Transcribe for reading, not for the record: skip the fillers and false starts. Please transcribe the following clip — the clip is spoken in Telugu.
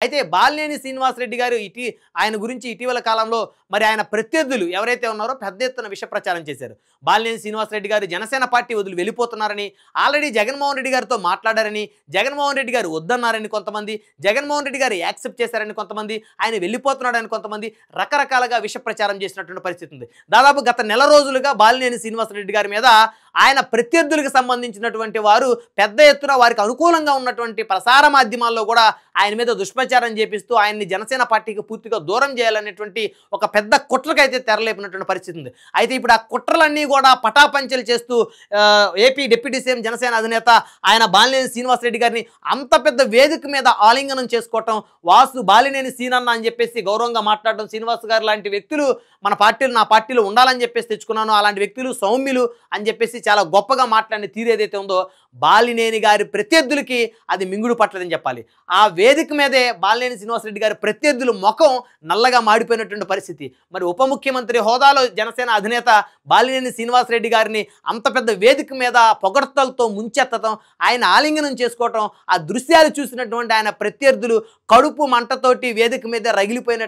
అయితే బాలినేని శ్రీనివాసరెడ్డి గారు ఆయన గురించి ఇటీవల కాలంలో మరి ఆయన ప్రత్యర్థులు ఎవరైతే ఉన్నారో పెద్ద ఎత్తున విష ప్రచారం చేశారు. బాలినేని శ్రీనివాసరెడ్డి గారు జనసేన పార్టీ వదిలి వెళ్ళిపోతున్నారని, ఆల్రెడీ జగన్మోహన్ రెడ్డి గారితో మాట్లాడారని, జగన్మోహన్ రెడ్డి గారు వద్దన్నారని కొంతమంది, జగన్మోహన్ రెడ్డి గారు యాక్సెప్ట్ చేశారని కొంతమంది, ఆయన వెళ్ళిపోతున్నాడని కొంతమంది రకరకాలుగా విష ప్రచారం చేసినటువంటి పరిస్థితి ఉంది. దాదాపు గత నెల రోజులుగా బాలినేని శ్రీనివాసరెడ్డి గారి మీద ఆయన ప్రత్యర్థులకు సంబంధించినటువంటి వారు పెద్ద ఎత్తున వారికి అనుకూలంగా ఉన్నటువంటి ప్రసార మాధ్యమాల్లో కూడా ఆయన మీద దుష్ప్రచారం చేపిస్తూ ఆయన్ని జనసేన పార్టీకి పూర్తిగా దూరం చేయాలనేటువంటి ఒక పెద్ద కుట్రకైతే తెరలేపినటువంటి పరిస్థితి ఉంది. అయితే ఇప్పుడు ఆ కుట్రలన్నీ కూడా పటాపంచలు చేస్తూ ఏపీ డిప్యూటీ సీఎం జనసేన అధినేత ఆయన బాలినేని శ్రీనివాసరెడ్డి గారిని అంత పెద్ద వేదిక మీద ఆలింగనం చేసుకోవటం, వాసు బాలినేని సీనన్న అని చెప్పేసి గౌరవంగా మాట్లాడడం, శ్రీనివాస్ గారు లాంటి వ్యక్తులు నా పార్టీలో ఉండాలని చెప్పేసి తెచ్చుకున్నాను, అలాంటి వ్యక్తులు సౌమ్యులు అని చెప్పేసి చాలా గొప్పగా మాట్లాడిన తీరు ఏదైతే ఉందో బాలినేని గారి ప్రత్యర్థులకి అది మింగుడు పట్టలేదని చెప్పాలి. ఆ వేదిక మీదే బాలినేని శ్రీనివాసరెడ్డి గారి ప్రత్యర్థులు ముఖం నల్లగా మాడిపోయినటువంటి పరిస్థితి. మరి ఉప ముఖ్యమంత్రి హోదాలో జనసేన అధినేత బాలినేని శ్రీనివాసరెడ్డి గారిని అంత పెద్ద వేదిక మీద పొగడ్తలతో ముంచెత్తడం, ఆయన ఆలింగనం చేసుకోవటం, ఆ దృశ్యాలు చూసినటువంటి ఆయన ప్రత్యర్థులు కడుపు మంటతోటి వేదిక మీద రగిలిపోయిన